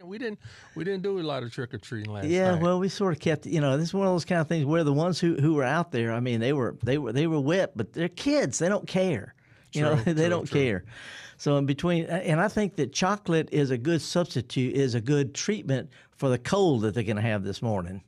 We didn't do a lot of trick or treating last Yeah, night. well, we sort of kept, this is one of those kind of things where the ones who were out there, I mean, they were wet, but they're kids. They don't care. True, They true, don't true. care. So in between, and I think that chocolate is a good substitute, is a good treatment for the cold that they're going to have this morning.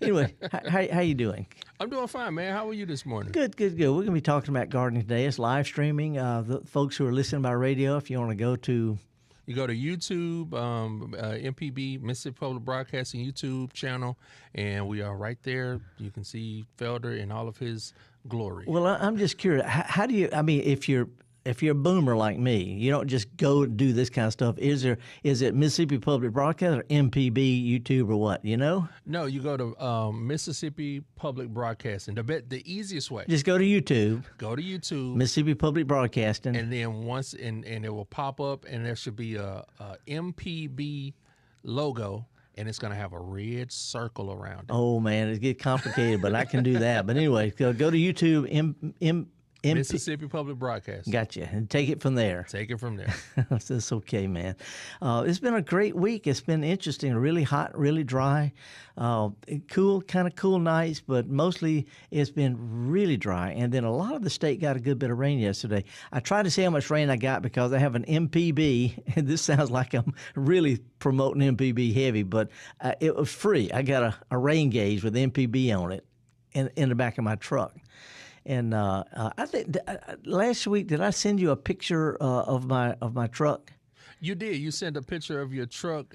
Anyway, how you doing? I'm doing fine, man. How are you this morning? Good, good, good. We're going to be talking about gardening today. It's live streaming. The folks who are listening by radio, if you want to go to You go to YouTube, MPB, Mississippi Public Broadcasting YouTube channel, and we are right there. You can see Felder in all of his glory. Well, I'm just curious. How do you? I mean, if you're a boomer like me, you don't just go do this kind of stuff. Is it Mississippi Public Broadcasting or MPB YouTube or what? No, you go to Mississippi Public Broadcasting. The easiest way. Just go to YouTube. Go to YouTube, Mississippi Public Broadcasting. and then once and it will pop up, and there should be a MPB logo, and it's going to have a red circle around it. Oh man, it gets complicated, but I can do that. But anyway, go to YouTube. Mississippi Public Broadcasting. Gotcha, and take it from there. Take it from there. That's okay, man. It's been a great week. It's been interesting, really hot, really dry, cool, kind of cool nights, but mostly it's been really dry. And then a lot of the state got a good bit of rain yesterday. I tried to see how much rain I got because I have an MPB, and this sounds like I'm really promoting MPB heavy, but it was free. I got a rain gauge with MPB on it in the back of my truck. And I think last week, did I send you a picture of my truck? You did. You sent a picture of your truck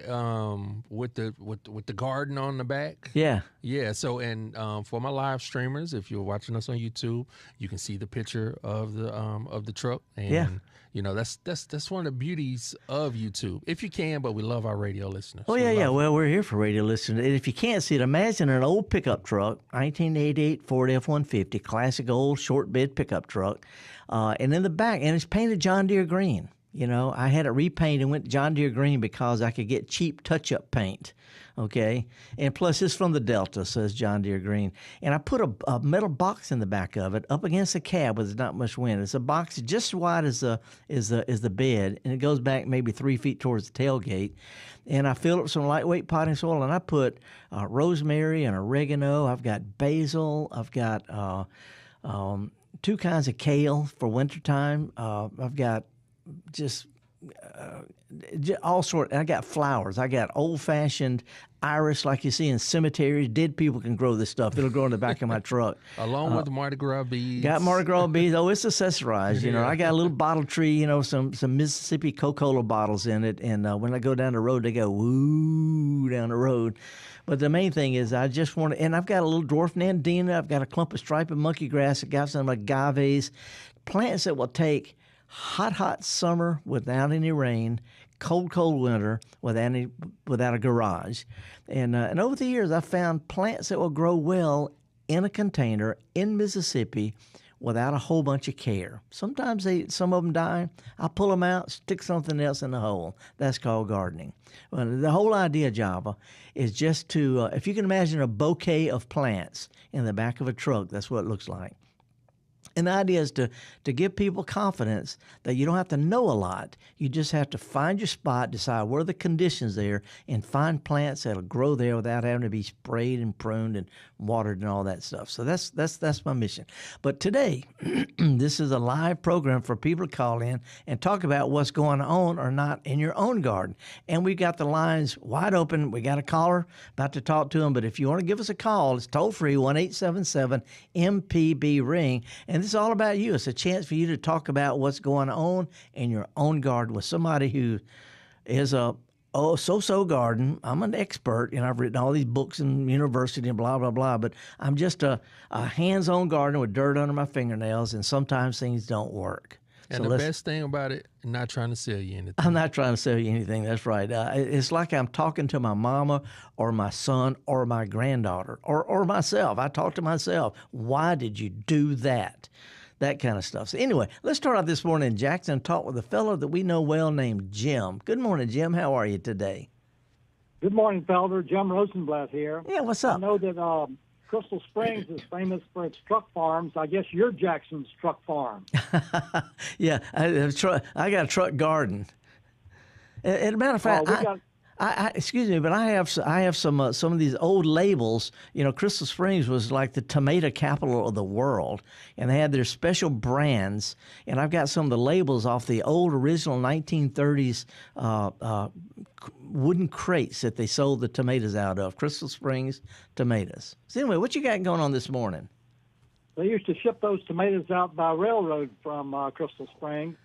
with the garden on the back. Yeah. Yeah. So, and for my live streamers, if you're watching us on YouTube, you can see the picture of the truck. And, yeah. That's one of the beauties of YouTube, if you can. But we love our radio listeners. Oh yeah. Well, we're here for radio listeners. And if you can't see it, imagine an old pickup truck, 1988 Ford F-150, classic old short bed pickup truck, and in the back, and it's painted John Deere green. I had it repainted and went John Deere green because I could get cheap touch-up paint, okay? And plus, it's from the Delta, says John Deere green. And I put a metal box in the back of it up against the cab where there's not much wind. It's a box just as wide as the bed, and it goes back maybe 3 feet towards the tailgate. And I filled it with some lightweight potting soil, and I put rosemary and oregano. I've got basil. I've got two kinds of kale for wintertime. I've got just all sorts. I got flowers. I got old-fashioned iris like you see in cemeteries. Dead people can grow this stuff. It'll grow in the back of my truck. Along with the Mardi Gras beads. Got Mardi Gras beads. Oh, it's accessorized. I got a little bottle tree, some Mississippi Coca-Cola bottles in it. And when I go down the road, they go woo down the road. But the main thing is I just want to, and I've got a little dwarf nandina. I've got a clump of striped monkey grass. I've got some agaves, plants that will take hot summer without any rain, cold winter without a garage. And over the years, I've found plants that will grow well in a container in Mississippi without a whole bunch of care. Sometimes some of them die. I pull them out, stick something else in the hole. That's called gardening. Well, the whole idea, Java, is just to, if you can imagine a bouquet of plants in the back of a truck, that's what it looks like. And the idea is to give people confidence that you don't have to know a lot. You just have to find your spot, decide where the conditions there, and find plants that'll grow there without having to be sprayed and pruned and watered and all that stuff. So that's my mission. But today, this is a live program for people to call in and talk about what's going on or not in your own garden. And we got the lines wide open. We got a caller about to talk to him. But if you want to give us a call, it's toll free 1-877-MPB-RING. And this is all about you. It's a chance for you to talk about what's going on in your own garden with somebody who is a so-so garden. I'm an expert, and I've written all these books in university and blah, blah, blah, but I'm just a hands-on gardener with dirt under my fingernails, and sometimes things don't work. And the best thing about it, I'm not trying to sell you anything. I'm not trying to sell you anything. That's right. It's like I'm talking to my mama or my son or my granddaughter or myself. I talk to myself. Why did you do that? That kind of stuff. So anyway, let's start out this morning in Jackson and talk with a fellow that we know well named Jim. Good morning, Jim. How are you today? Good morning, Felder. Jim Rosenblatt here. Yeah, what's up? I know that Crystal Springs is famous for its truck farms. I guess you're Jackson's truck farm. Yeah, I got a truck garden. As a matter of fact, Excuse me, but I have some of these old labels. You know, Crystal Springs was like the tomato capital of the world, and they had their special brands. And I've got some of the labels off the old original 1930s wooden crates that they sold the tomatoes out of. Crystal Springs tomatoes. So anyway, what you got going on this morning? They used to ship those tomatoes out by railroad from Crystal Springs.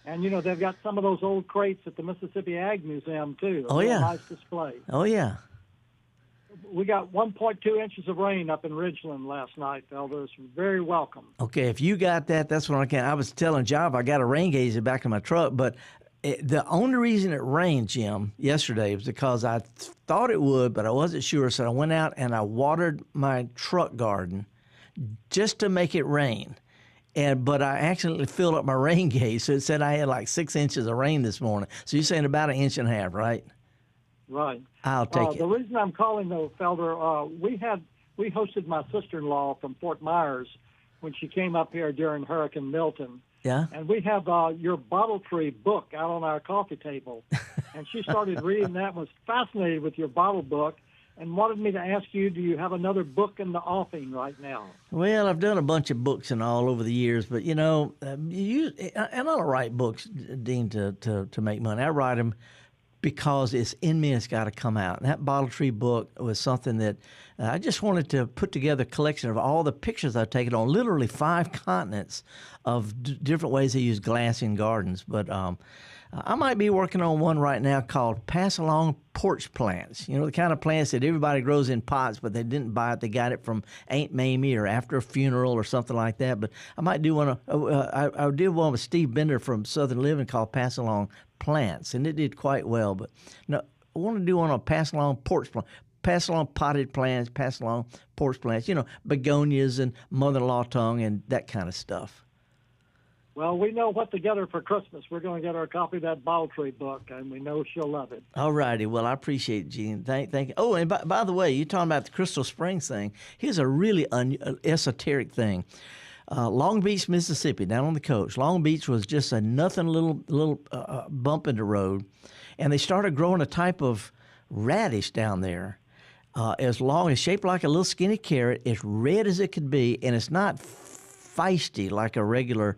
And, you know, they've got some of those old crates at the Mississippi Ag Museum, too. Oh, yeah. Nice display. Oh, yeah. We got 1.2 inches of rain up in Ridgeland last night, Felder. It's very welcome. Okay, if you got that, that's what I can. I was telling Job I got a rain gauge in the back of my truck, but the only reason it rained, Jim, yesterday was because I thought it would, but I wasn't sure. So I went out and I watered my truck garden just to make it rain. But I accidentally filled up my rain gauge, so it said I had like 6 inches of rain this morning. So you're saying about 1.5 inches, right? Right. I'll take it. The reason I'm calling, though, Felder, we hosted my sister-in-law from Fort Myers when she came up here during Hurricane Milton. Yeah. And we have your bottle tree book out on our coffee table. And she started reading that, was fascinated with your bottle book, and wanted me to ask you, do you have another book in the offing right now? Well, I've done a bunch of books and all over the years, but, you know, and I don't write books, Dean, to make money. I write them because it's in me, it's got to come out. And that bottle tree book was something that I just wanted to put together a collection of all the pictures I've taken on literally 5 continents of different ways they use glass in gardens. But I might be working on one right now called Pass Along Porch Plants. You know, the kind of plants that everybody grows in pots, but they didn't buy it. They got it from Aunt Mamie or after a funeral or something like that. But I might do one. I did one with Steve Bender from Southern Living called Pass Along Plants, and it did quite well. But no, I want to do one on Pass Along Porch Plants. Pass along potted plants, pass along porch plants, you know, begonias and mother-in-law tongue and that kind of stuff. Well, we know what to get her for Christmas. We're going to get her a copy of that bottle tree book, and we know she'll love it. All righty. Well, I appreciate it, Gene. Thank you. Oh, and by the way, you're talking about the Crystal Springs thing. Here's a really esoteric thing. Long Beach, Mississippi, down on the coast. Long Beach was just a nothing little bump in the road, and they started growing a type of radish down there. As long as shaped like a little skinny carrot, as red as it could be, and it's not feisty like a regular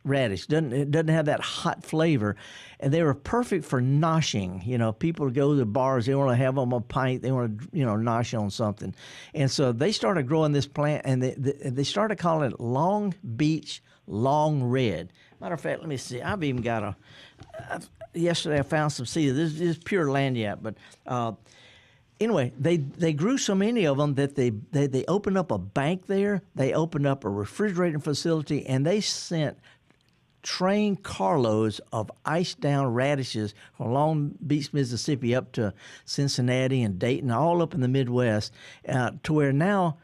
radish. It doesn't have that hot flavor, and they were perfect for noshing. You know, people go to the bars, they want to have them a pint, they want to nosh on something, and so they started growing this plant, and they started calling it Long Beach Long Red. Matter of fact, let me see. I've even got yesterday I found some seeds. This is pure lanyard, but anyway, they grew so many of them that they opened up a bank there. They opened up a refrigerating facility, and they sent train carloads of iced down radishes from Long Beach, Mississippi, up to Cincinnati and Dayton, all up in the Midwest, to where now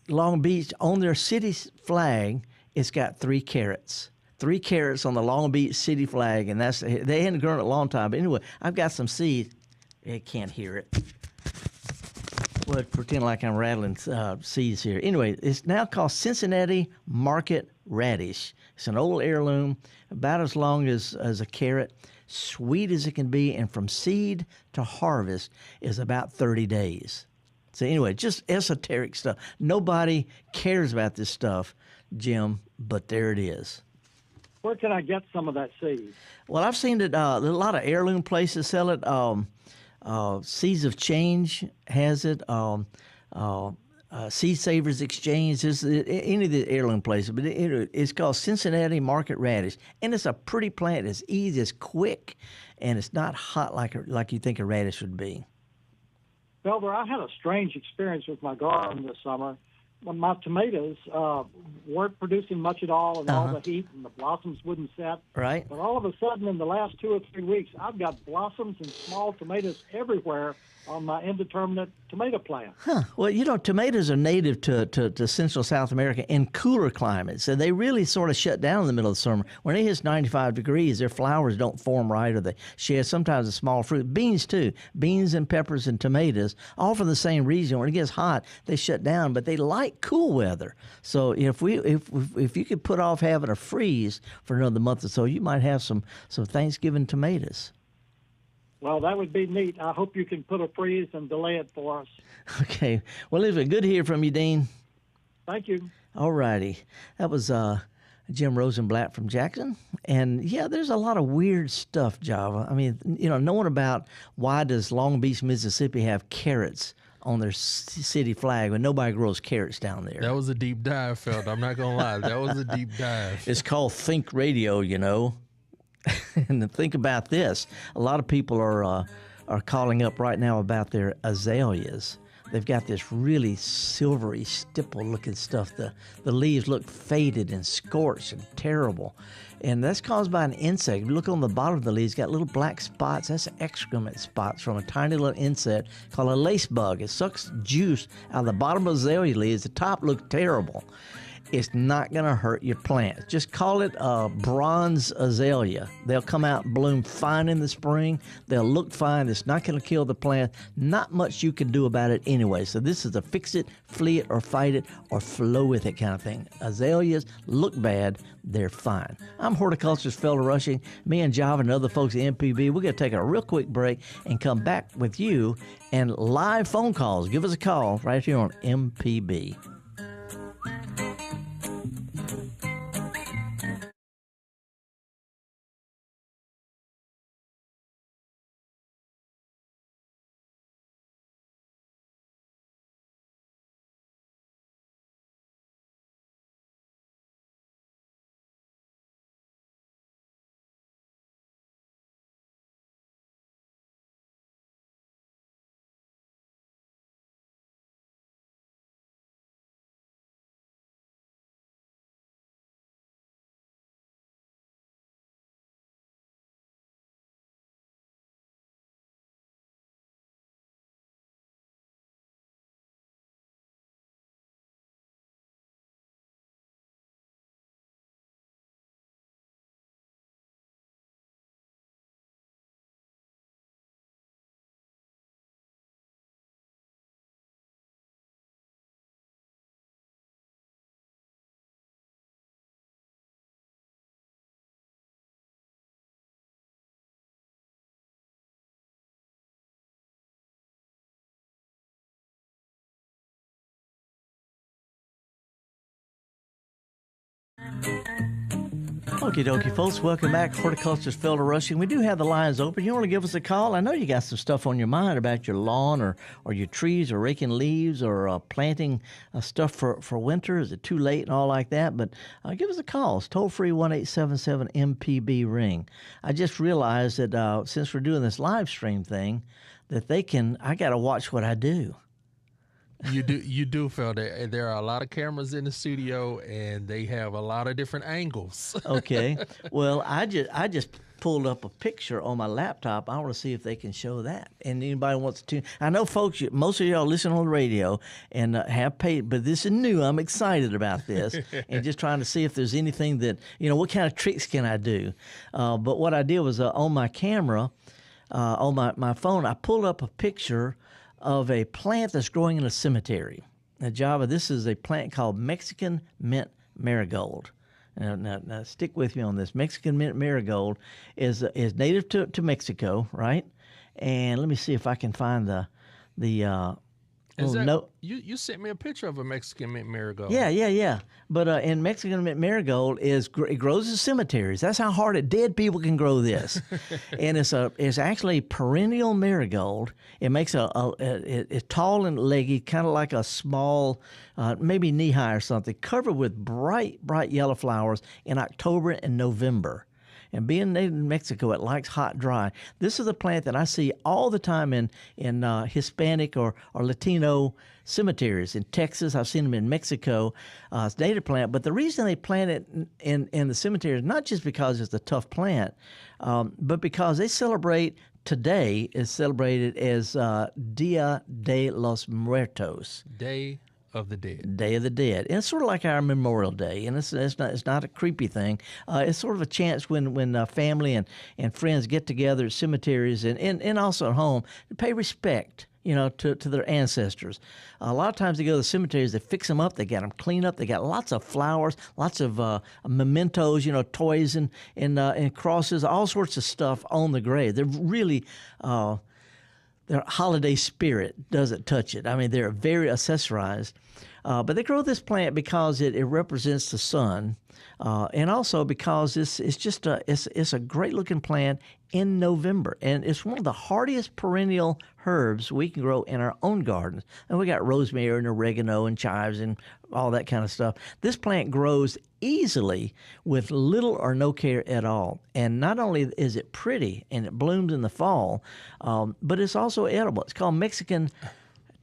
Long Beach, on their city flag, it's got 3 carrots. 3 carrots on the Long Beach city flag, and they hadn't grown it a long time. But anyway, I've got some seeds. They can't hear it. Well, pretend like I'm rattling seeds here. Anyway, it's now called Cincinnati Market Radish. It's an old heirloom, about as long as a carrot, sweet as it can be, and from seed to harvest is about 30 days. So anyway, just esoteric stuff. Nobody cares about this stuff, Jim, but there it is. Where can I get some of that seed? Well, I've seen it. A lot of heirloom places sell it. Seeds of Change has it. Seed Savers Exchange. Any of the heirloom places, but it's called Cincinnati Market Radish, and it's a pretty plant. It's easy, it's quick, and it's not hot like you think a radish would be. Felder, I had a strange experience with my garden this summer. When my tomatoes weren't producing much at all, and all the heat, and the blossoms wouldn't set. Right. But all of a sudden, in the last 2 or 3 weeks, I've got blossoms and small tomatoes everywhere on my indeterminate tomato plant. Huh. Well, tomatoes are native to Central South America in cooler climates, and they really sort of shut down in the middle of the summer. When it hits 95 degrees, their flowers don't form right, or they shed sometimes a small fruit. Beans, too. Beans and peppers and tomatoes, all from the same region. When it gets hot, they shut down, but they like like cool weather. So if you could put off having a freeze for another month or so, you might have some Thanksgiving tomatoes. Well, that would be neat. I hope you can put a freeze and delay it for us. Okay. Well, it's good to hear from you, Dean. Thank you. All righty. That was Jim Rosenblatt from Jackson. And, yeah, there's a lot of weird stuff, Java. I mean, knowing about why does Long Beach, Mississippi have carrots on their city flag when nobody grows carrots down there. That was a deep dive, Felder. I'm not going to lie. That was a deep dive. It's called Think Radio, And think about this. A lot of people are calling up right now about their azaleas. They've got this really silvery, stipple-looking stuff. The leaves look faded and scorched and terrible. And that's caused by an insect. If you look on the bottom of the leaves, it's got little black spots. That's excrement spots from a tiny little insect called a lace bug. It sucks juice out of the bottom of azalea leaves. The top looks terrible. It's not going to hurt your plant. Just call it a bronze azalea. They'll come out and bloom fine in the spring. They'll look fine. It's not going to kill the plant. Not much you can do about it anyway. So this is a fix it, flee it, or fight it, or flow with it kind of thing. Azaleas look bad. They're fine. I'm horticulturist Felder Rushing. Me and Java and other folks at MPB, we're going to take a real quick break and come back with you and live phone calls. Give us a call right here on MPB. Okie dokie, folks. Welcome back. Horticulturist Felder Rushing. We do have the lines open. You want to give us a call? I know you got some stuff on your mind about your lawn or your trees or raking leaves or planting stuff for winter. Is it too late and all like that? But give us a call. It's toll-free 1-877-MPB-RING. I just realized that since we're doing this live stream thing, that I got to watch what I do. You do, Felder. There are a lot of cameras in the studio, and they have a lot of different angles. Okay. Well, I just pulled up a picture on my laptop. I want to see if they can show that. And anybody wants to tune. I know, folks, most of y'all listen on the radio and have paid, but this is new. I'm excited about this and just trying to see if there's anything that, what kind of tricks can I do. But what I did was on my camera, on my phone, I pulled up a picture of a plant that's growing in a cemetery. Now, Java, this is a plant called Mexican mint marigold. Now, stick with me on this. Mexican mint marigold is native to Mexico, right? And let me see if I can find the note. You sent me a picture of a Mexican mint marigold. Yeah. But in Mexican mint marigold it grows in cemeteries. That's how hard dead people can grow this. And it's actually perennial marigold. It makes it's tall and leggy, kind of like a small, maybe knee high or something, covered with bright yellow flowers in October and November. And being native in Mexico, it likes hot, dry. This is a plant that I see all the time in Hispanic or Latino cemeteries. In Texas, I've seen them in Mexico. It's a native plant. But the reason they plant it in the cemetery is not just because it's a tough plant, but because today is celebrated as Dia de los Muertos. Day of the Dead. Day of the Dead. And it's sort of like our Memorial Day, and it's not a creepy thing. It's sort of a chance when family and friends get together at cemeteries and also at home to pay respect, to their ancestors. A lot of times they go to the cemeteries, they fix them up, they get them cleaned up, they got lots of flowers, lots of mementos, toys and crosses, all sorts of stuff on the grave. They're really their holiday spirit doesn't touch it. I mean, they're very accessorized. But they grow this plant because it represents the sun, and also because it's a great looking plant in November, and it's one of the hardiest perennial herbs we can grow in our own gardens. And we got rosemary and oregano and chives and all that kind of stuff. This plant grows easily with little or no care at all. And not only is it pretty and it blooms in the fall, but it's also edible. It's called Mexican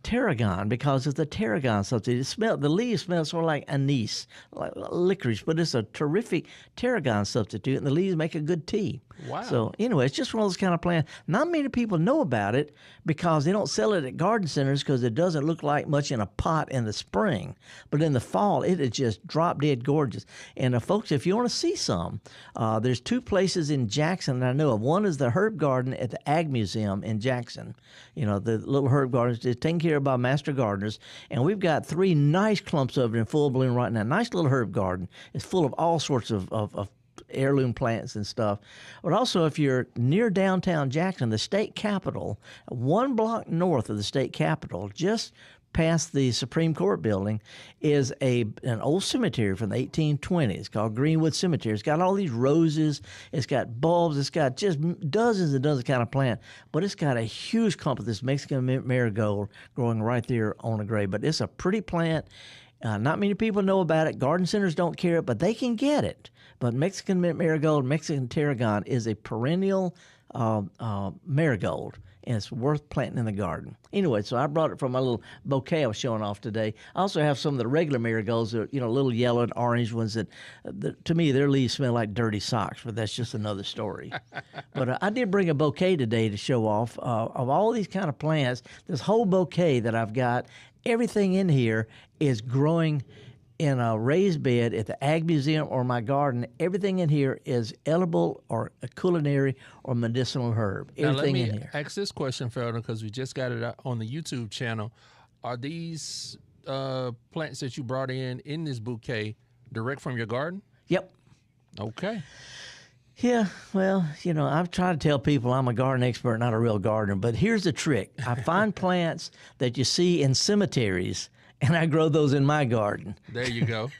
tarragon because of the tarragon substance. The leaves smell sort of like anise, like licorice, but it's a terrific tarragon substitute, and the leaves make a good tea. Wow. So anyway, it's just one of those kind of plants. Not many people know about it because they don't sell it at garden centers because it doesn't look like much in a pot in the spring. But in the fall, it is just drop dead gorgeous. And folks, if you want to see some, there's two places in Jackson that I know of. One is the herb garden at the Ag Museum in Jackson. The little herb gardens is taken care of by master gardeners. And we've got 3 nice clumps of it in full bloom right now. Nice little herb garden. It's full of all sorts of heirloom plants and stuff. But also, if you're near downtown Jackson, the state capitol, 1 block north of the state capitol, just past the Supreme Court building, is an old cemetery from the 1820s called Greenwood Cemetery. It's got all these roses, it's got bulbs, it's got just dozens and dozens of kind of plant, but it's got a huge clump of this Mexican marigold growing right there on the grave. But it's a pretty plant. Not many people know about it. Garden centers don't carry it, but they can get it. But Mexican marigold, Mexican tarragon is a perennial marigold, and it's worth planting in the garden. Anyway, so I brought it from my little bouquet I was showing off today. I also have some of the regular marigolds, little yellow and orange ones that to me, their leaves smell like dirty socks, but that's just another story. But I did bring a bouquet today to show off of all these kind of plants. This whole bouquet that I've got, everything in here is growing in a raised bed at the Ag Museum or my garden. Everything in here is edible or a culinary or medicinal herb. Everything in here. Now let me ask this question, Felder, because we just got it on the YouTube channel. Are these plants that you brought in this bouquet direct from your garden? Yep. Okay. Yeah, well, I've tried to tell people I'm a garden expert, not a real gardener, but here's the trick. I find plants that you see in cemeteries, and I grow those in my garden. There you go.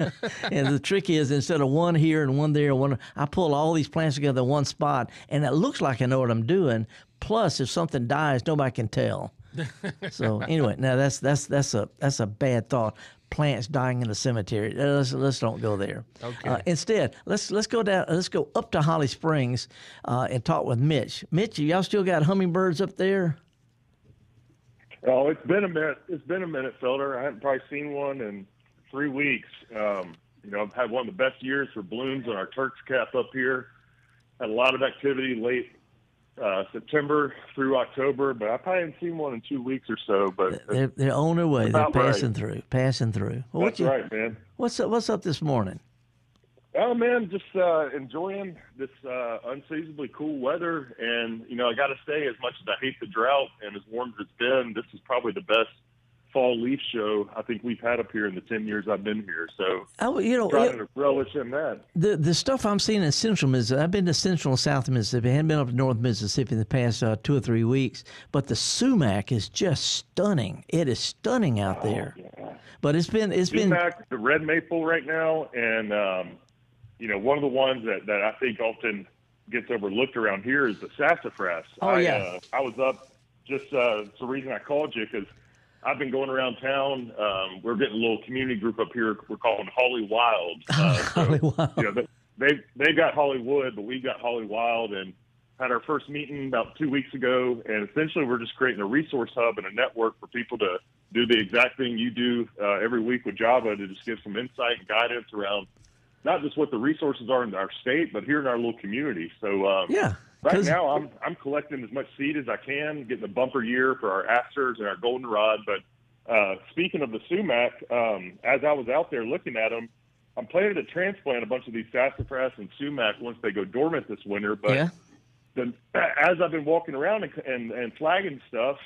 And the trick is, instead of one here and one there, I pull all these plants together in one spot, and it looks like I know what I'm doing. Plus, if something dies, nobody can tell. So anyway, now that's a bad thought. Plants dying in the cemetery. Let's don't go there. Okay. Instead, let's go down. Let's go up to Holly Springs and talk with Mitch. Mitch, y'all still got hummingbirds up there? Oh, it's been a minute. It's been a minute, Felder. I haven't probably seen one in 3 weeks. I've had one of the best years for blooms on our Turk's cap up here. Had a lot of activity late September through October, but I probably haven't seen one in 2 weeks or so. But they're on their way. They're passing right. through. Well, That's right, man. What's up this morning? Oh, man, just enjoying this unseasonably cool weather. And, I got to say, as much as I hate the drought and as warm as it's been, this is probably the best fall leaf show I think we've had up here in the 10 years I've been here. So trying to relish in that. The stuff I'm seeing in central Mississippi, I've been to central and south Mississippi. I haven't been up to north Mississippi in the past 2 or 3 weeks. But the sumac is just stunning. It is stunning out there. Yeah. But it's been sumac, the red maple right now, and one of the ones that I think often gets overlooked around here is the sassafras. Yeah. I was up just it's the reason I called you, because I've been going around town. We're getting a little community group up here. We're calling Holly Wild. Holly Wild. They got Hollywood, but we got Holly Wild, and had our first meeting about 2 weeks ago. And essentially, we're just creating a resource hub and a network for people to do the exact thing you do every week with Java, to just give some insight and guidance around not just what the resources are in our state, but here in our little community. So right now I'm collecting as much seed as I can, getting a bumper year for our asters and our goldenrod. But speaking of the sumac, as I was out there looking at them, I'm planning to transplant a bunch of these sassafras and sumac once they go dormant this winter. But as I've been walking around and flagging stuff,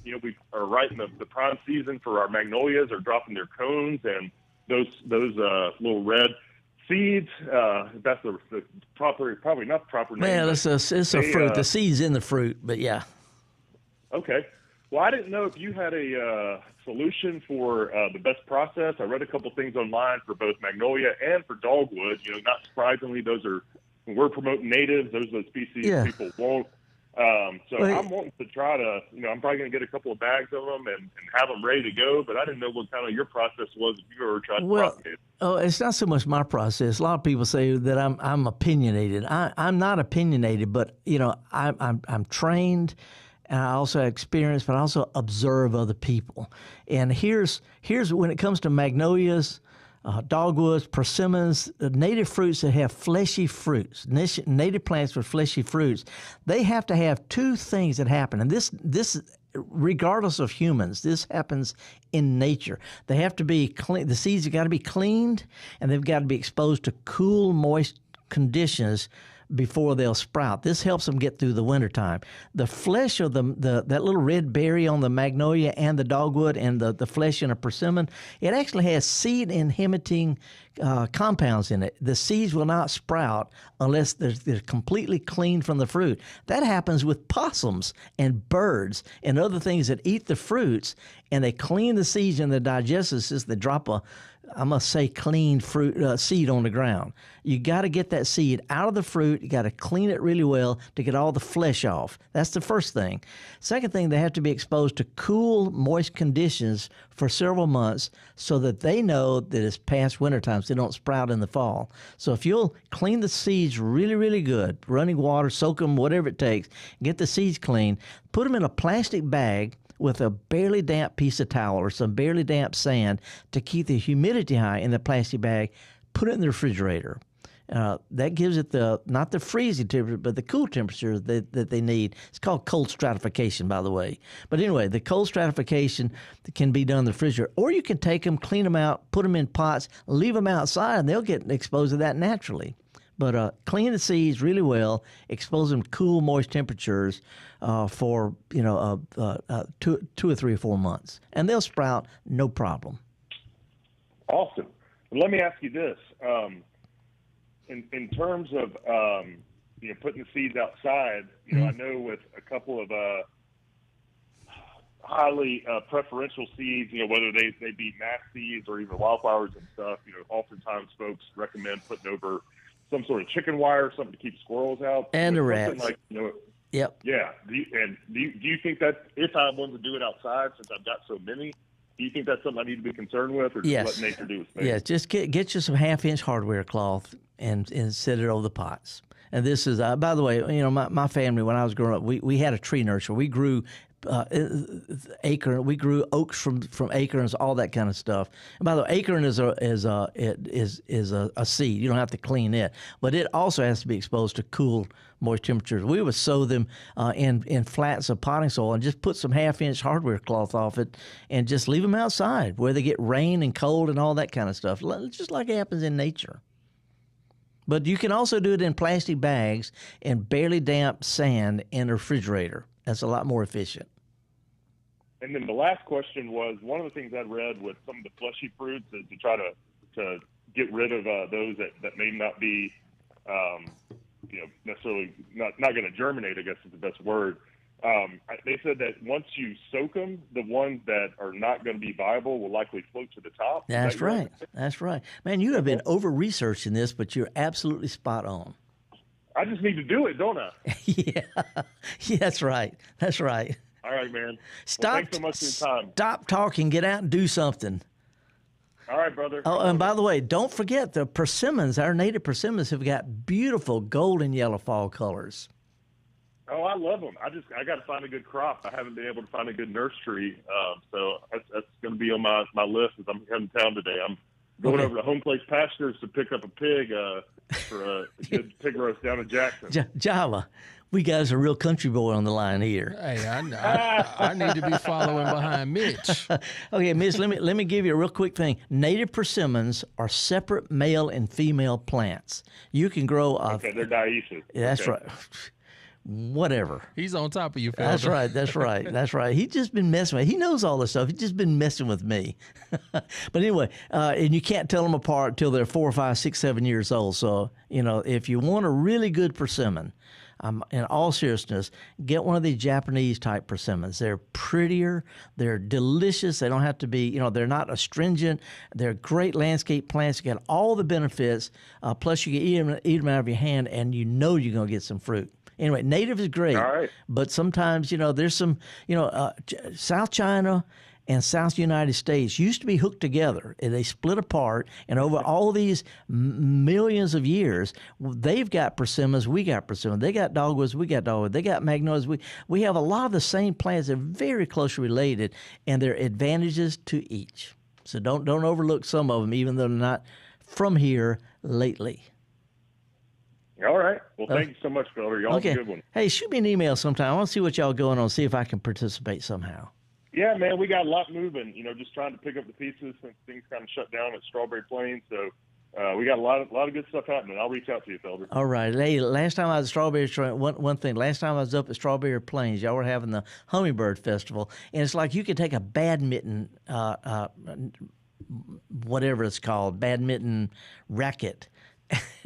we are right in the prime season for our magnolias are dropping their cones, and those little red seeds. That's the proper, probably not the proper name. Well, it's a fruit. The seed's in the fruit, but yeah. Okay. Well, I didn't know if you had a solution for the best process. I read a couple things online for both magnolia and for dogwood. Not surprisingly, when we're promoting natives, those are the species people won't. I'm wanting to try to, I'm probably going to get a couple of bags of them and have them ready to go, but I didn't know what kind of your process was if you ever tried to propagate. Oh, it's not so much my process. A lot of people say that I'm opinionated. I'm not opinionated, but, I'm trained. And I also have experience, but I also observe other people. And here's when it comes to magnolias, dogwoods, persimmons, native fruits that have fleshy fruits, native plants with fleshy fruits, they have to have two things that happen. And this regardless of humans, this happens in nature. They have to be clean. The seeds have got to be cleaned, and they've got to be exposed to cool, moist conditions before they'll sprout. This helps them get through the wintertime. The flesh of that little red berry on the magnolia and the dogwood and the flesh in a persimmon, it actually has seed-inhibiting compounds in it. The seeds will not sprout unless they're completely clean from the fruit. That happens with possums and birds and other things that eat the fruits, and they clean the seeds in the digestive system. They drop clean fruit seed on the ground. You got to get that seed out of the fruit. You got to clean it really well to get all the flesh off. That's the first thing. Second thing, they have to be exposed to cool, moist conditions for several months so that they know that it's past wintertime, so they don't sprout in the fall. So if you'll clean the seeds really, really good, running water, soak them, whatever it takes, get the seeds clean, put them in a plastic bag with a barely damp piece of towel or some barely damp sand to keep the humidity high in the plastic bag. Put it in the refrigerator. That gives it not the freezing temperature, but the cool temperature that they need. It's called cold stratification, by the way. But anyway, the cold stratification can be done in the refrigerator. Or you can take them, clean them out, put them in pots, leave them outside, and they'll get exposed to that naturally. But clean the seeds really well, expose them to cool, moist temperatures for 2 or 3 or 4 months, and they'll sprout no problem. Awesome. Let me ask you this: in terms of putting the seeds outside, I know with a couple of highly preferential seeds, whether they be mass seeds or even wildflowers and stuff, oftentimes folks recommend putting over some sort of chicken wire or something to keep squirrels out. And the rats. Like, Yep. Yeah. Do you think that if I wanted to do it outside, since I've got so many, do you think that's something I need to be concerned with, or just let nature do its thing? Yes, just get you some half-inch hardware cloth and set it over the pots. And this is, by the way, my family, when I was growing up, we had a tree nursery. We grew we grew oaks from acorns, all that kind of stuff. And by the way, acorn is a seed. You don't have to clean it, but it also has to be exposed to cool, moist temperatures. We would sow them in flats of potting soil and just put some half-inch hardware cloth off it and just leave them outside where they get rain and cold and all that kind of stuff, just like it happens in nature. But you can also do it in plastic bags and barely damp sand in a refrigerator. That's a lot more efficient. And then the last question was, one of the things I read with some of the fleshy fruits is to try to get rid of those that may not be, necessarily not going to germinate, I guess is the best word. They said that once you soak them, the ones that are not going to be viable will likely float to the top. That's right. That's right. Man, you have been over-researching this, but you're absolutely spot on. I just need to do it, don't I? Yeah, that's right. That's right. All right, man. Stop. Well, thanks so much for your time. Stop talking. Get out and do something. All right, brother. Oh, and by the way, don't forget the persimmons. Our native persimmons have got beautiful golden yellow fall colors. Oh, I love them. I got to find a good crop. I haven't been able to find a good nursery, so that's going to be on my list as I'm heading town today. I'm going over to Home Place Pastures to pick up a pig for a good pig roast down in Jackson. Java, we got us a real country boy on the line here. Hey, I need to be following behind Mitch. Okay, Mitch, let me give you a real quick thing. Native persimmons are separate male and female plants. You can grow okay, they're dioecious. That's okay. right. whatever. He's on top of you, Felder. That's right. That's right. That's right. He's just been messing with. He knows all this stuff. He's just been messing with me. But anyway, and you can't tell them apart till they're 4, 5, 6, 7 years old. So if you want a really good persimmon, in all seriousness, get one of these Japanese type persimmons. They're prettier. They're delicious. They don't have to be, they're not astringent. They're great landscape plants. You get all the benefits. Plus, you can eat them out of your hand, and you're going to get some fruit. Anyway, native is great. All right. But sometimes, there's some, South China and South United States used to be hooked together, and they split apart. And over all these millions of years, they've got persimmons, we got persimmons. They got dogwoods, we got dogwoods. They got magnolias. We have a lot of the same plants. They're very closely related, and there are advantages to each. So don't overlook some of them, even though they're not from here lately. All right. Well, thank you so much, Felder. Y'all have a good one. Hey, shoot me an email sometime. I want to see what y'all going on, see if I can participate somehow. Yeah, man, we got a lot moving. Just trying to pick up the pieces since things kind of shut down at Strawberry Plains. So we got a lot of good stuff happening. I'll reach out to you, Felder. All right. Hey, last time I was at Strawberry, one thing. Last time I was up at Strawberry Plains, y'all were having the Hummingbird Festival, and it's like you could take a badminton, whatever it's called, badminton racket.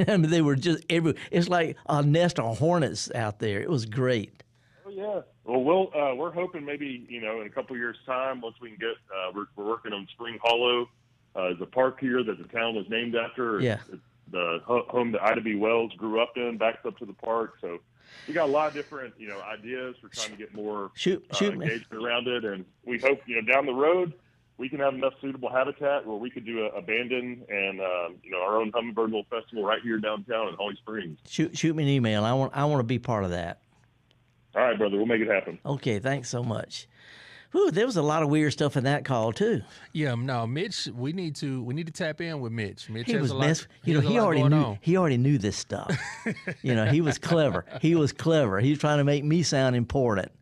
I mean, they were just it's like a nest of hornets out there. It was great. Oh yeah. Well, we're hoping maybe in a couple years' time, once we can get we're working on Spring Hollow. There's a park here that the town was named after. Yeah. It's the home that Ida B. Wells grew up in, backs up to the park. So we got a lot of different ideas. We're trying to get more engagement around it, and we hope down the road we can have enough suitable habitat where we could do a abandoned and our own Hummingbird Little Festival right here downtown in Holly Springs. Shoot me an email. I want to be part of that. All right, brother. We'll make it happen. Okay, thanks so much. Whew, there was a lot of weird stuff in that call too. Yeah, no, Mitch. We need to tap in with Mitch. Mitch he has was a lot. He already knew this stuff. He was clever. He was trying to make me sound important.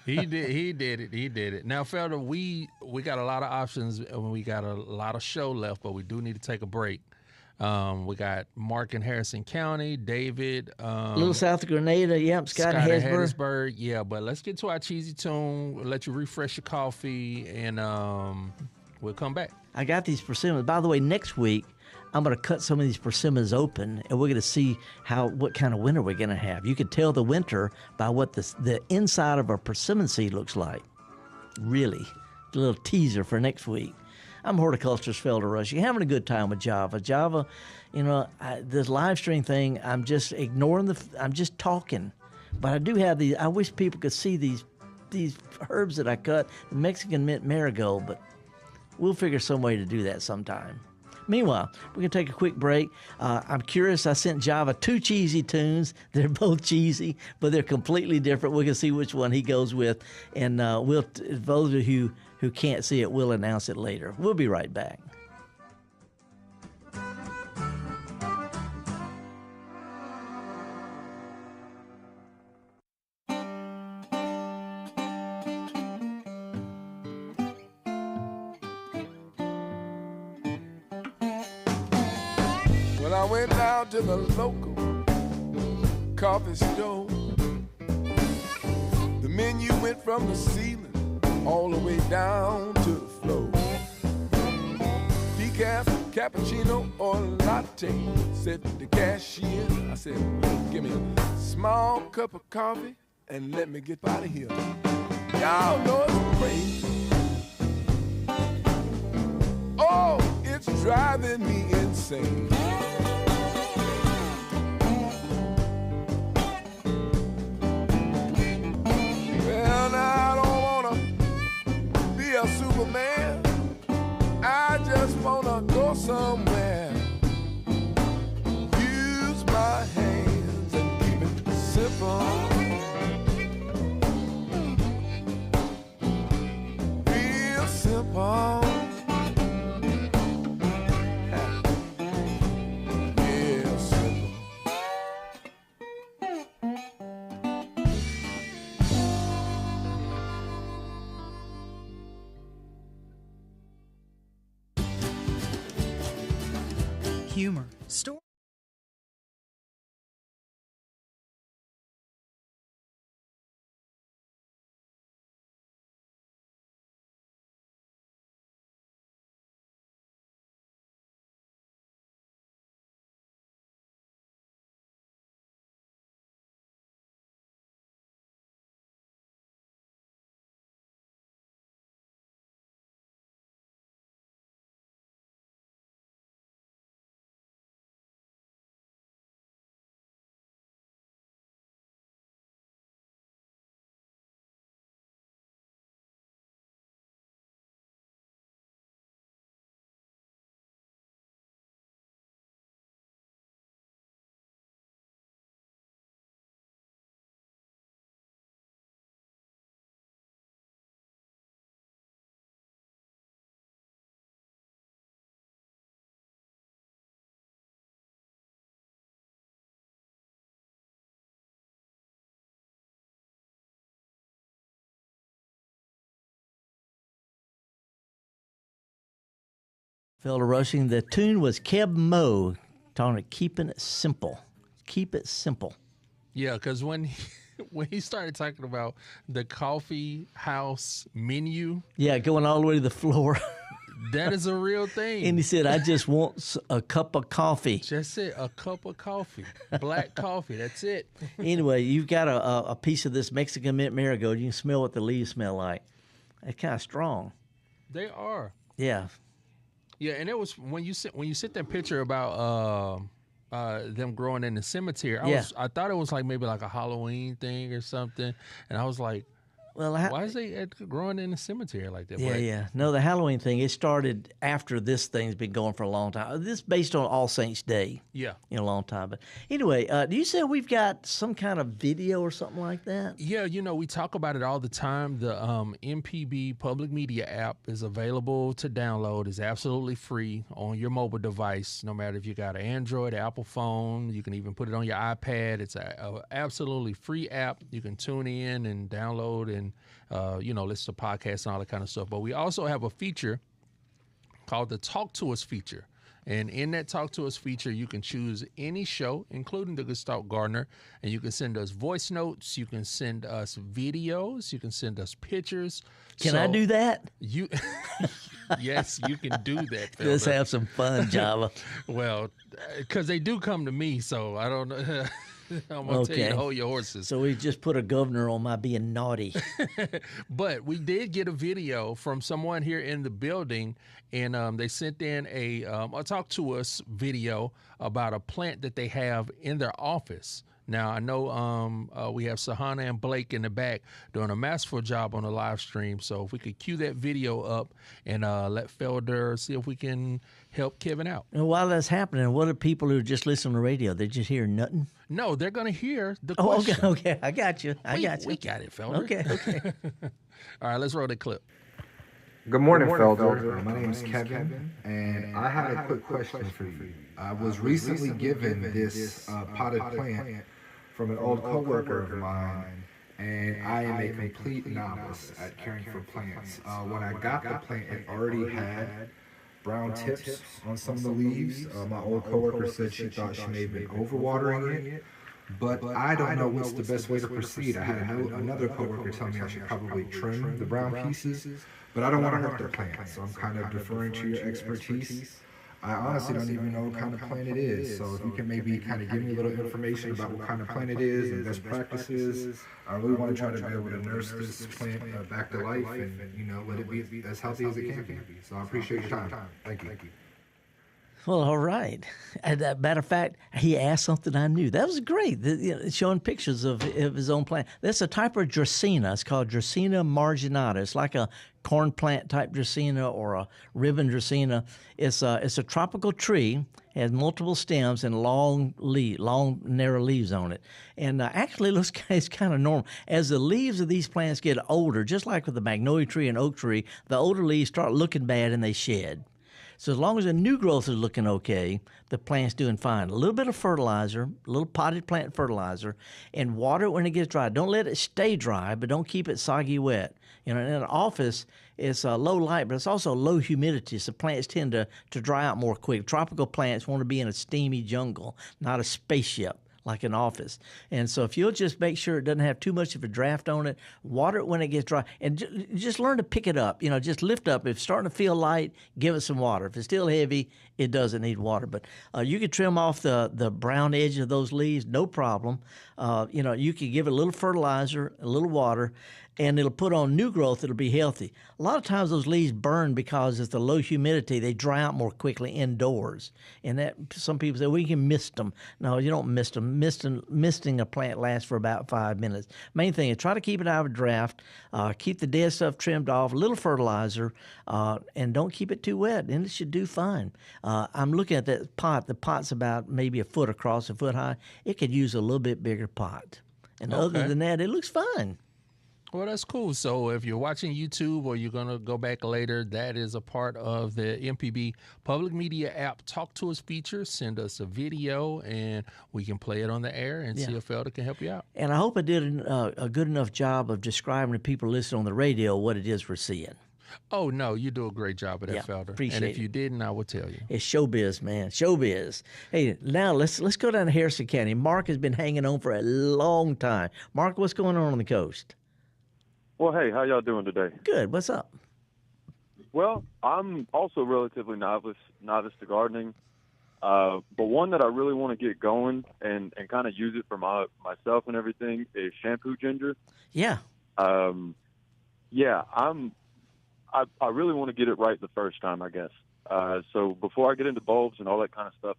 He did it. Now, Felder, we got a lot of options and we got a lot of show left, but we do need to take a break. We got Mark in Harrison County, David. Little South of Grenada, yep, Scott in Hattiesburg. Yeah, but let's get to our cheesy tune. We'll let you refresh your coffee, and we'll come back. I got these persimmons. By the way, next week, I'm going to cut some of these persimmons open, and we're going to see what kind of winter we're going to have. You can tell the winter by what the inside of a persimmon seed looks like. Really. A little teaser for next week. I'm horticulturist Felder Rushing, having a good time with Java. Java, this live stream thing, I'm just ignoring I'm just talking. But I do have these, I wish people could see these herbs that I cut, the Mexican mint marigold, but we'll figure some way to do that sometime. Meanwhile, we're going to take a quick break. I'm curious. I sent Java 2 cheesy tunes. They're both cheesy, but they're completely different. We can see which one he goes with. And those of you who can't see it, we'll announce it later. We'll be right back. When I went down to the local coffee store, the menu went from the ceiling all the way down to the floor. Decaf, cappuccino, or latte, said the cashier. I said, give me a small cup of coffee and let me get out of here. Y'all know it's crazy. Oh, it's driving me insane. Well, now I don't wanna be a Superman. I just wanna go somewhere. Use my hands and keep it simple. Real simple. Real simple. Humor, story. Felder Rushing. The tune was Keb Mo, talking about keeping it simple. Keep it simple. Yeah, because when he started talking about the coffee house menu, Yeah, going all the way to the floor. that is a real thing. And he said, I just want a cup of coffee. Just it, a cup of coffee, black coffee. That's it. Anyway, you've got a piece of this Mexican mint marigold. You can smell what the leaves smell like. They're kind of strong. They are. Yeah. Yeah, and it was when you sent that picture about them growing in the cemetery. I thought it was like maybe like a Halloween thing or something, and I was like, Well, why is they growing in the cemetery like that? Yeah. No, the Halloween thing, it started after this thing's been going for a long time. This is based on All Saints Day. Yeah. In a long time. But anyway, do you say we've got some kind of video or something like that? Yeah, we talk about it all the time. The MPB Public Media app is available to download. It's absolutely free on your mobile device, no matter if you got an Android, Apple phone. You can even put it on your iPad. It's a absolutely free app. You can tune in and download and listen to podcasts and all that kind of stuff. But we also have a feature called the Talk to Us feature. And in that Talk to Us feature, you can choose any show, including the Gestalt Gardener, and you can send us voice notes, you can send us videos, you can send us pictures. Can I do that? Yes, you can do that, Felder. Let's have some fun, Java. Well, because they do come to me, so I don't know. I'm going to tell you to hold your horses. So we just put a governor on my being naughty. But we did get a video from someone here in the building, and they sent in a Talk to Us video about a plant that they have in their office. Now, I know we have Sahana and Blake in the back doing a masterful job on the live stream. So if we could cue that video up and let Felder see if we can help Kevin out. And while that's happening, what are people who just listen to the radio? They just hear nothing? No, they're going to hear the question. Okay. I got you. We got it, Felder. Okay. All right, let's roll the clip. Good morning, Felder. My name is Kevin, and I have a quick question for you. I was recently given this potted plant from an old coworker of mine, and I am a complete novice at caring for plants. When I got the plant, it already had brown tips on some of the leaves. My old coworker said she thought she may have been overwatering it, but I don't know what's the best way to proceed. I had another coworker tell me I should probably trim the brown pieces, but I don't want to hurt the plant, so I'm kind of deferring to your expertise. I honestly don't even know what kind of plant it is, so if you can maybe kind of give me a little information about what kind of plant it is and best practices. I really want to try to be able to nurse this plant back to life and let it be as healthy as it can be. So I appreciate your time. Thank you. Well, all right. And matter of fact, he asked something I knew. That was great. Showing pictures of his own plant. That's a type of Dracaena. It's called Dracaena marginata. It's like a corn plant type Dracaena or a ribbon Dracaena. It's a tropical tree. It has multiple stems and long, narrow leaves on it. And actually, it's kind of normal. As the leaves of these plants get older, just like with the magnolia tree and oak tree, the older leaves start looking bad and they shed. So as long as the new growth is looking okay, the plant's doing fine. A little bit of fertilizer, a little potted plant fertilizer, and water it when it gets dry. Don't let it stay dry, but don't keep it soggy wet. In an office, it's low light, but it's also low humidity, so plants tend to dry out more quick. Tropical plants want to be in a steamy jungle, not a spaceship like an office. And so if you'll just make sure it doesn't have too much of a draft on it, water it when it gets dry, and just learn to pick it up. Just lift up. If it's starting to feel light, give it some water. If it's still heavy, it doesn't need water. But you can trim off the brown edge of those leaves, no problem. You can give it a little fertilizer, a little water, and it'll put on new growth. It'll be healthy. A lot of times those leaves burn because it's the low humidity. They dry out more quickly indoors. And that some people say, well, you can mist them. No, you don't mist them. Misting a plant lasts for about 5 minutes. Main thing is try to keep it out of a draft. Keep the dead stuff trimmed off, a little fertilizer, and don't keep it too wet, and it should do fine. I'm looking at that pot. The pot's about maybe a foot across, a foot high. It could use a little bit bigger pot. And other than that, it looks fine. Well, that's cool. So if you're watching YouTube or you're going to go back later, that is a part of the MPB Public Media app Talk to Us feature. Send us a video, and we can play it on the air and see if Felder can help you out. And I hope I did a good enough job of describing to people listening on the radio what it is we're seeing. Oh no, you do a great job of that, Yeah, Felder. appreciate And if it. you didn't, I would tell you. It's showbiz, man. Showbiz. Hey, now let's go down to Harrison County. Mark has been hanging on for a long time. Mark, what's going on the coast? Well, hey, how y'all doing today? Good. What's up? Well, I'm also relatively novice to gardening, but one that I really want to get going and kind of use it for myself and everything is shampoo ginger. Yeah. Yeah, I really want to get it right the first time, I guess. So before I get into bulbs and all that kind of stuff,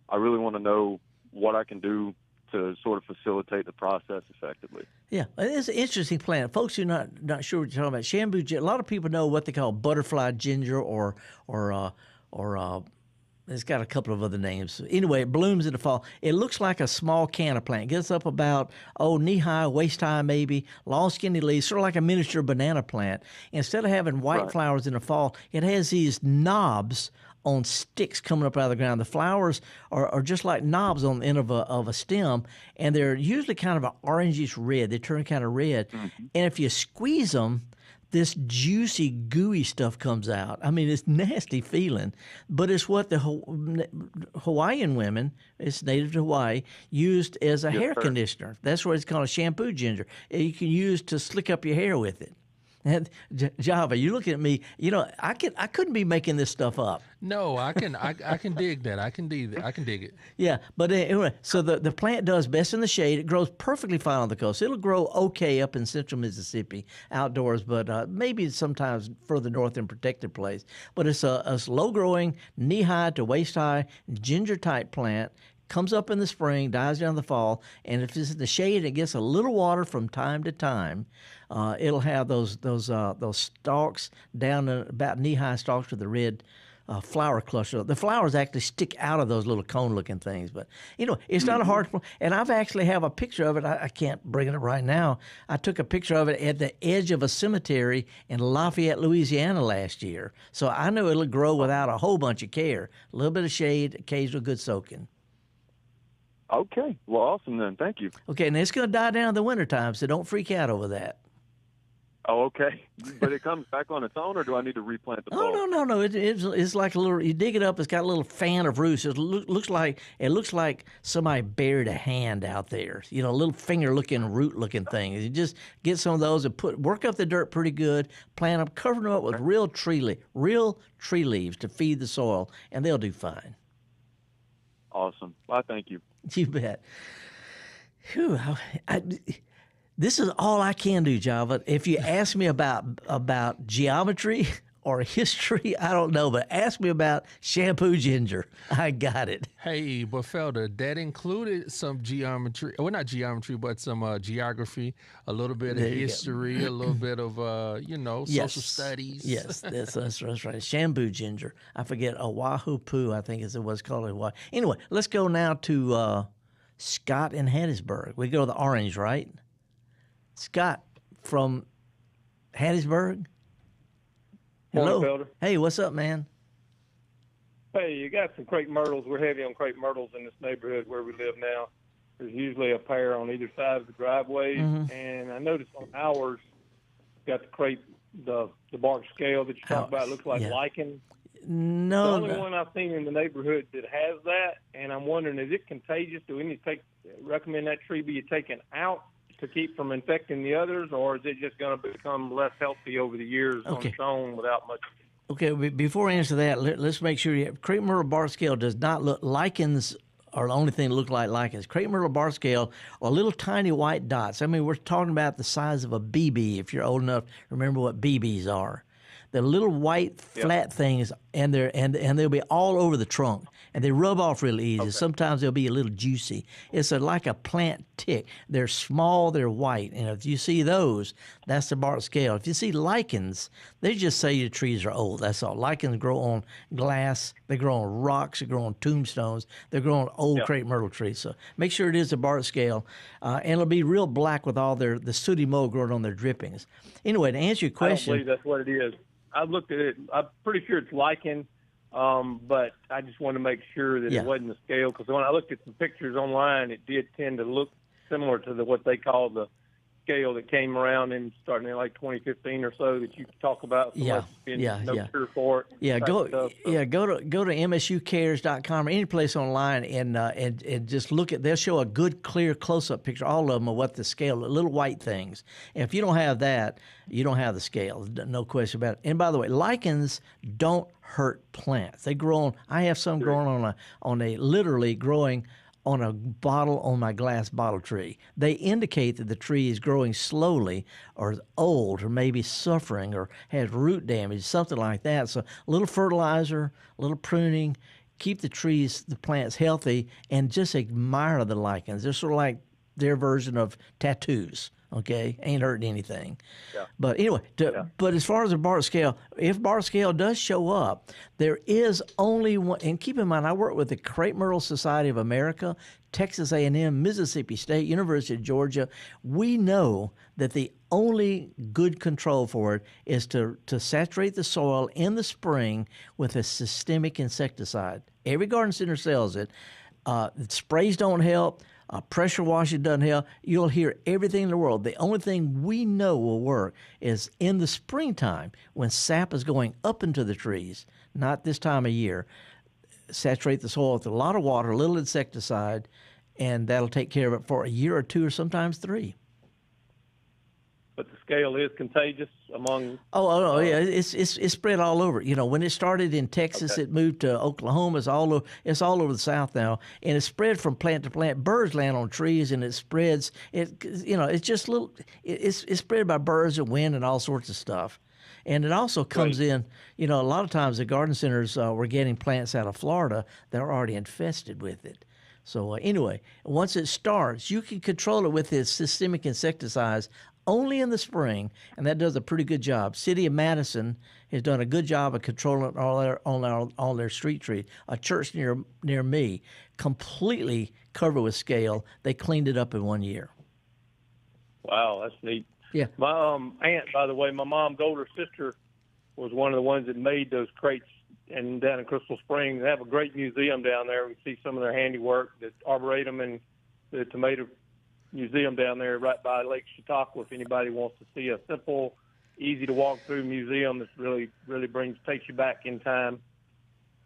I really want to know what I can do to sort of facilitate the process effectively. Yeah, it's an interesting plant. Folks who are not sure what you're talking about, shampoo ginger. A lot of people know what they call butterfly ginger or it's got a couple of other names. Anyway, it blooms in the fall. It looks like a small canna plant. It gets up about, knee-high, waist-high maybe, long skinny leaves, sort of like a miniature banana plant. Instead of having white flowers in the fall, it has these knobs on sticks coming up out of the ground. The flowers are just like knobs on the end of a stem, and they're usually kind of an orangish red. They turn kind of red. Mm-hmm. And if you squeeze them, this juicy, gooey stuff comes out. I mean, it's nasty feeling, but it's what the Hawaiian women, it's native to Hawaii, used as a hair conditioner. That's what it's called, a shampoo ginger. You can use to slick up your hair with it. And Java, you look at me. You know, I couldn't be making this stuff up. No, I can dig that. I can dig it. Yeah, but anyway, so the plant does best in the shade. It grows perfectly fine on the coast. It'll grow okay up in central Mississippi outdoors, but maybe sometimes further north in protected place. But it's a slow-growing, knee-high to waist-high, ginger-type plant. Comes up in the spring, dies down in the fall, and if it's in the shade, it gets a little water from time to time. It'll have those stalks down to about knee-high stalks with the red flower cluster. The flowers actually stick out of those little cone-looking things, but it's not a hard. And I've actually have a picture of it. I can't bring it up right now. I took a picture of it at the edge of a cemetery in Lafayette, Louisiana last year, so I know it'll grow without a whole bunch of care. A little bit of shade, occasional good soaking. Okay. Well, awesome then. Thank you. Okay, and it's going to die down in the wintertime, so don't freak out over that. Oh, okay. But it comes back on its own, or do I need to replant the bulb? Oh, no. It's like a little. You dig it up. It's got a little fan of roots. It looks like somebody buried a hand out there. A little finger-looking, root-looking thing. You just get some of those and work up the dirt pretty good. Plant them, cover them up with real tree leaves to feed the soil, and they'll do fine. Awesome. Well, thank you. You bet. Whew, this is all I can do, Java. If you ask me about geometry or history, I don't know, but ask me about shampoo ginger. I got it. Hey, but Felder, that included some geometry. Well, not geometry, but some geography, a little bit of history, a little bit of, social studies. Yes, that's right. Shampoo ginger. I forget, Oahu Poo, I think is what's called Hawaii. Anyway, let's go now to Scott in Hattiesburg. We go to the orange, right? Scott from Hattiesburg. Hello. Morning, Felder. Hey, what's up, man? Hey, you got some crepe myrtles. We're heavy on crepe myrtles in this neighborhood where we live now. There's usually a pair on either side of the driveway, and I noticed on ours, got the crepe, the bark scale that you talk about. It looks like lichen. No, the only one I've seen in the neighborhood that has that, and I'm wondering, is it contagious? Do we need to recommend that tree be taken out to keep from infecting the others, or is it just going to become less healthy over the years on its own without much? Okay, before I answer that, let's make sure crepe myrtle bark scale does not look. Lichens are the only thing that look like lichens. Crepe myrtle bark scale are little tiny white dots. I mean, we're talking about the size of a BB. If you're old enough, remember what BBs are. They're little white flat things, and they'll be all over the trunk, and they rub off really easy. Okay. Sometimes they'll be a little juicy. It's like a plant tick. They're small, they're white, and if you see those, that's the bark scale. If you see lichens, they just say the trees are old. That's all. Lichens grow on glass, they grow on rocks, they grow on tombstones, they grow on old crepe myrtle trees. So make sure it is a bark scale, and it'll be real black with all the sooty mold growing on their drippings. Anyway, to answer your question, I don't believe that's what it is. I've looked at it. I'm pretty sure it's lichen, but I just wanted to make sure that it wasn't the scale, because when I looked at some pictures online, it did tend to look similar to what they call the scale that came around in starting in like 2015 or so that you talk about. So Yeah, much, been yeah, no yeah. cure for it. Yeah, type go stuff, so. yeah go to msucares.com or any place online and just look at. They'll show a good clear close up picture, all of them, of what the scale, little white things. And if you don't have that, you don't have the scale, no question about it. And by the way, lichens don't hurt plants. They grow on. I have some growing on a literally growing on a bottle, on my glass bottle tree. They indicate that the tree is growing slowly or is old or maybe suffering or has root damage, something like that. So a little fertilizer, a little pruning, keep the plants healthy, and just admire the lichens. They're sort of like their version of tattoos. Okay, ain't hurting anything. Yeah. But anyway, but as far as the bark scale, if bark scale does show up, there is only one. And keep in mind, I work with the Crepe Myrtle Society of America, Texas A&M, Mississippi State, University of Georgia. We know that the only good control for it is to saturate the soil in the spring with a systemic insecticide. Every garden center sells it. Sprays don't help. Pressure washing doesn't help. You'll hear everything in the world. The only thing we know will work is in the springtime when sap is going up into the trees, not this time of year. Saturate the soil with a lot of water, a little insecticide, and that'll take care of it for a year or two or sometimes 3. But the scale is contagious among. Oh, yeah, it's spread all over. You know, when it started in Texas, It moved to Oklahoma. It's all over the South now, and it's spread from plant to plant. Birds land on trees, and it spreads. It's just little. It's spread by birds and wind and all sorts of stuff. And it also comes in. You know, a lot of times the garden centers were getting plants out of Florida that are already infested with it. So anyway, once it starts, you can control it with its systemic insecticides only in the spring, and that does a pretty good job. City of Madison has done a good job of controlling all their street trees. A church near me, completely covered with scale. They cleaned it up in 1 year. Wow, that's neat. Yeah. My aunt, by the way, my mom's older sister was one of the ones that made those crates and down in Crystal Springs. They have a great museum down there. We see some of their handiwork, the Arboretum and the tomato museum down there right by Lake Chautauqua. If anybody wants to see a simple, easy to walk through museum that really takes you back in time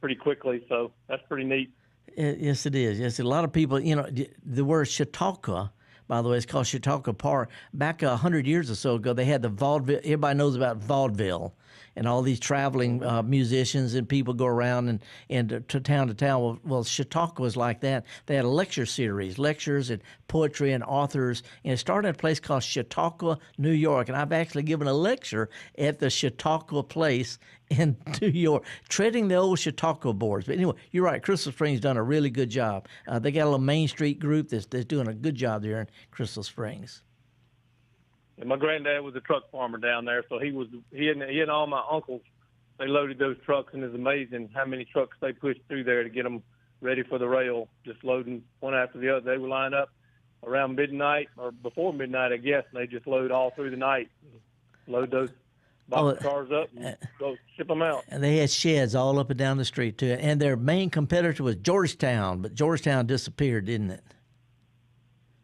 pretty quickly. So that's pretty neat. Yes, it is. Yes, a lot of people, the word Chautauqua, by the way, it's called Chautauqua Park. Back 100 years or so ago, they had the vaudeville. Everybody knows about vaudeville. And all these traveling musicians and people go around and to town. Well, Chautauqua was like that. They had a lecture series, lectures and poetry and authors. And it started at a place called Chautauqua, New York. And I've actually given a lecture at the Chautauqua place in New York, treading the old Chautauqua boards. But anyway, you're right. Crystal Springs done a really good job. They got a little Main Street group that's doing a good job there in Crystal Springs. And my granddad was a truck farmer down there, so he and all my uncles, they loaded those trucks, and it's amazing how many trucks they pushed through there to get them ready for the rail, just loading one after the other. They would line up around midnight or before midnight, I guess, and they just load all through the night, load those box cars up and go ship them out. And they had sheds all up and down the street, too. And their main competitor was Georgetown, but Georgetown disappeared, didn't it?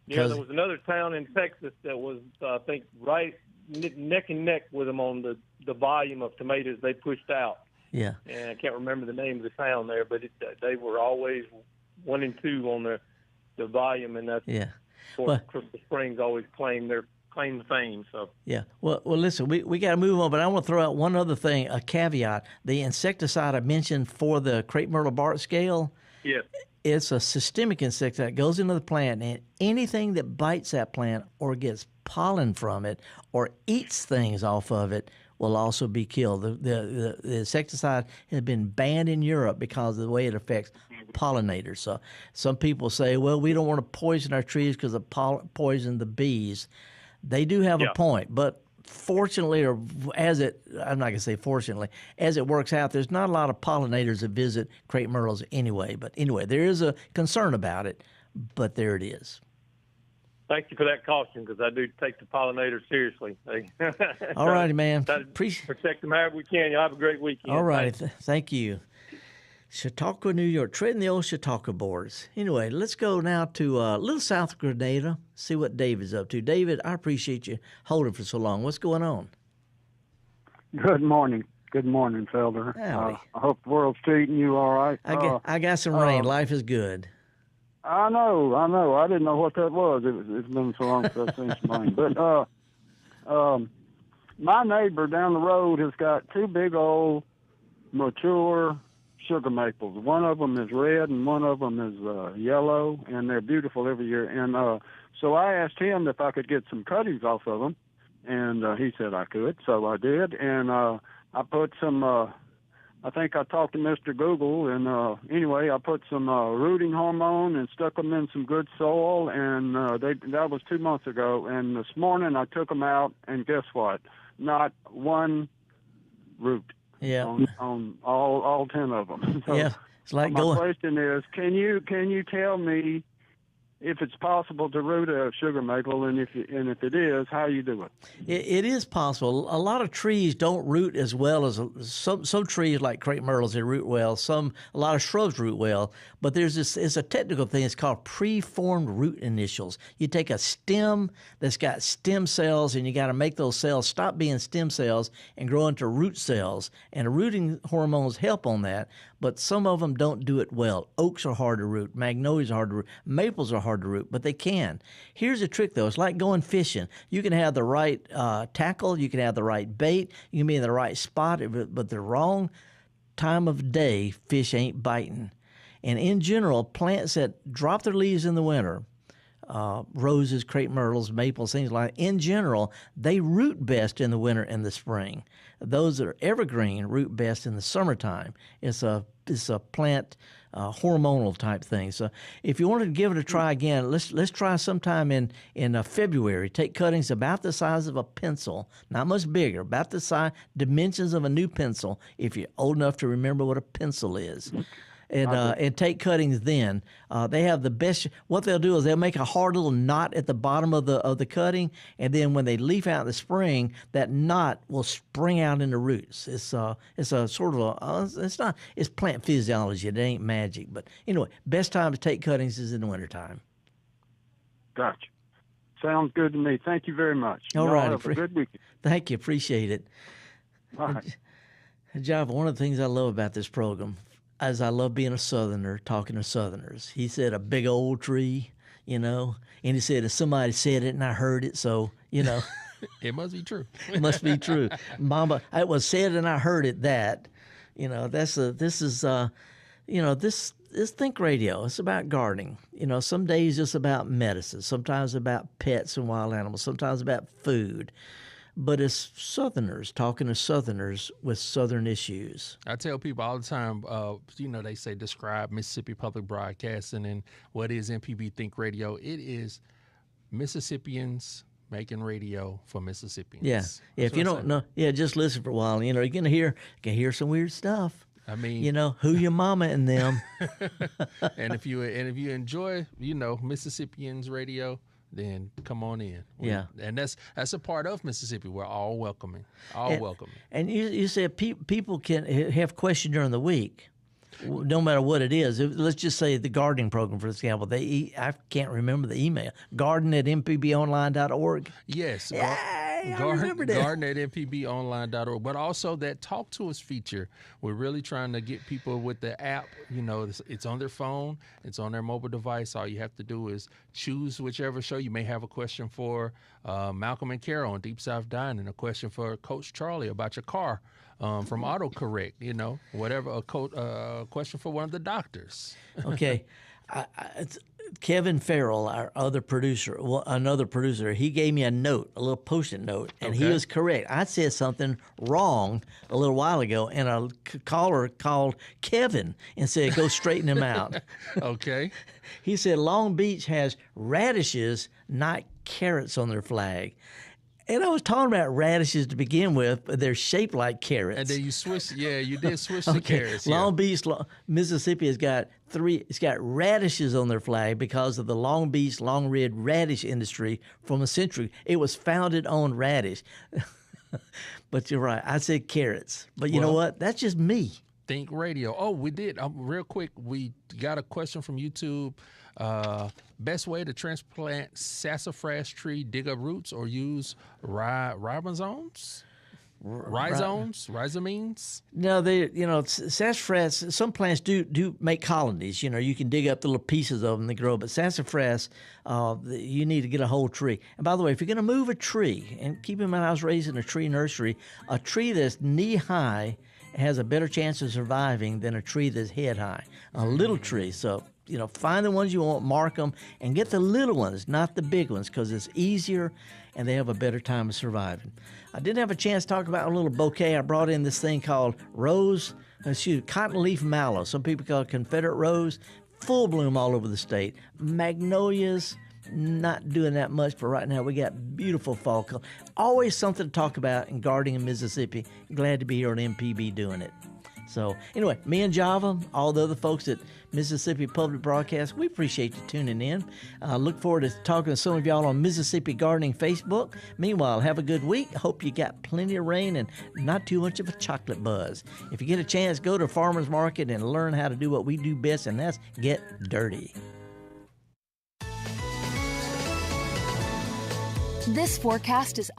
Yeah, there was another town in Texas that was, I think, right neck and neck with them on the volume of tomatoes they pushed out. Yeah. And I can't remember the name of the town there, but they were always 1 and 2 on the volume, and that's Crystal Springs always claim the fame. So yeah. Well, listen, we got to move on, but I want to throw out one other thing, a caveat. The insecticide I mentioned for the crepe myrtle bark scale. Yes. It's a systemic insecticide that goes into the plant, and anything that bites that plant or gets pollen from it or eats things off of it will also be killed. The insecticide has been banned in Europe because of the way it affects pollinators. So some people say, well, we don't want to poison our trees because of poison the bees. They do have a point, but fortunately, or I'm not going to say fortunately, as it works out, there's not a lot of pollinators that visit crepe myrtles anyway. But anyway, there is a concern about it, but there it is. Thank you for that caution, because I do take the pollinators seriously. All righty, man. Protect them however we can. Y'all have a great weekend. All right. Thank you. Chautauqua, New York, treading the old Chautauqua boards. Anyway, let's go now to little South of Grenada, see what David's up to. David, I appreciate you holding for so long. What's going on? Good morning. Good morning, Felder. Howdy. I hope the world's treating you all right. I got some rain. Life is good. I know. I didn't know what that was. It's been so long since I've seen some rain. But my neighbor down the road has got two big old mature sugar maples. One of them is red and one of them is yellow, and they're beautiful every year. And so I asked him if I could get some cuttings off of them, and he said I could. So I did, and I put some. I think I talked to Mr. Google, and anyway, I put some rooting hormone and stuck them in some good soil, and that was 2 months ago. And this morning I took them out, and guess what? Not one root. Yeah. On all 10 of them. So yeah. It's like my question is, can you tell me if it's possible to root a sugar maple, and if it is, how you do it? It is possible. A lot of trees don't root as well as some trees like crepe myrtles. They root well. A lot of shrubs root well. But it's a technical thing. It's called preformed root initials. You take a stem that's got stem cells, and you got to make those cells stop being stem cells and grow into root cells. And the rooting hormones help on that. But some of them don't do it well. Oaks are hard to root. Magnolias are hard to root. Maples are hard to root, but they can. Here's a trick, though. It's like going fishing. You can have the right tackle. You can have the right bait. You can be in the right spot, but the wrong time of day, fish ain't biting. And in general, plants that drop their leaves in the winter, roses, crepe myrtles, maples, things like that, in general, they root best in the winter and the spring. Those that are evergreen root best in the summertime. It's a plant hormonal type thing. So if you wanted to give it a try again, let's try sometime in February. Take cuttings about the size of a pencil, not much bigger, about the dimensions of a new pencil, if you're old enough to remember what a pencil is. And take cuttings then. They have the best. What they'll do is they'll make a hard little knot at the bottom of the cutting, and then when they leaf out in the spring, that knot will spring out into roots. It's a sort of it's plant physiology. It ain't magic, but anyway, best time to take cuttings is in the wintertime. Gotcha. Sounds good to me. Thank you very much. All right. Have a good weekend. Thank you. Appreciate it. All right. Java, one of the things I love about this program, as I love being a Southerner, talking to Southerners. He said a big old tree, and he said if somebody said it and I heard it, so, It must be true. It must be true. Mama, it was said and I heard it that, this is Think Radio. It's about gardening. Some days it's about medicine, sometimes about pets and wild animals, sometimes about food. But it's Southerners talking to Southerners with Southern issues. I tell people all the time, they say describe Mississippi Public Broadcasting and what is MPB Think Radio. It is Mississippians making radio for Mississippians. Yeah. If you don't know, just listen for a while. You're going to hear some weird stuff. I mean, who your mama and them. and if you enjoy, Mississippians radio, then come on in. And that's a part of Mississippi. We're all welcoming. Welcoming. And you said people can have questions during the week, no matter what it is. Let's just say the gardening program, for example. I can't remember the email. garden@mpbonline.org. Yes. I remember that. Garden@mpbonline.org. But also that Talk to Us feature. We're really trying to get people with the app. It's on their phone. It's on their mobile device. All you have to do is choose whichever show. You may have a question for Malcolm and Carol on Deep South Dining, a question for Coach Charlie about your car from AutoCorrect, whatever, a question for one of the doctors. Okay. Kevin Farrell, our another producer, he gave me a note, a little Post-it note, and he was correct. I said something wrong a little while ago, and a caller called Kevin and said, go straighten him out. Okay. He said Long Beach has radishes, not carrots on their flag. And I was talking about radishes to begin with, but they're shaped like carrots. And then you switch, you did switch the carrots. Long Beach, Mississippi has got it's got radishes on their flag because of the Long Beach long red radish industry from a century. It was founded on radish. But you're right. I said carrots. But you know what? That's just me. Think Radio. Oh, we did. Real quick, we got a question from YouTube. Best way to transplant sassafras tree, dig up roots, or use ribosomes? Rhizomines? No, sassafras, some plants do make colonies. You can dig up the little pieces of them that grow, but sassafras, you need to get a whole tree. And by the way, if you're going to move a tree, and keep in mind I was raised in a tree nursery, a tree that's knee-high has a better chance of surviving than a tree that's head-high. A little tree, so find the ones you want, mark them, and get the little ones, not the big ones, because it's easier and they have a better time of surviving. I didn't have a chance to talk about a little bouquet. I brought in this thing called cotton leaf mallow. Some people call it Confederate rose. Full bloom all over the state. Magnolias, not doing that much, but right now we got beautiful fall color. Always something to talk about in gardening in Mississippi. Glad to be here on MPB doing it. So anyway, me and Java, all the other folks at Mississippi Public Broadcast, we appreciate you tuning in. Look forward to talking to some of y'all on Mississippi Gardening Facebook. Meanwhile, have a good week. Hope you got plenty of rain and not too much of a chocolate buzz. If you get a chance, go to farmer's market and learn how to do what we do best, and that's get dirty. This forecast is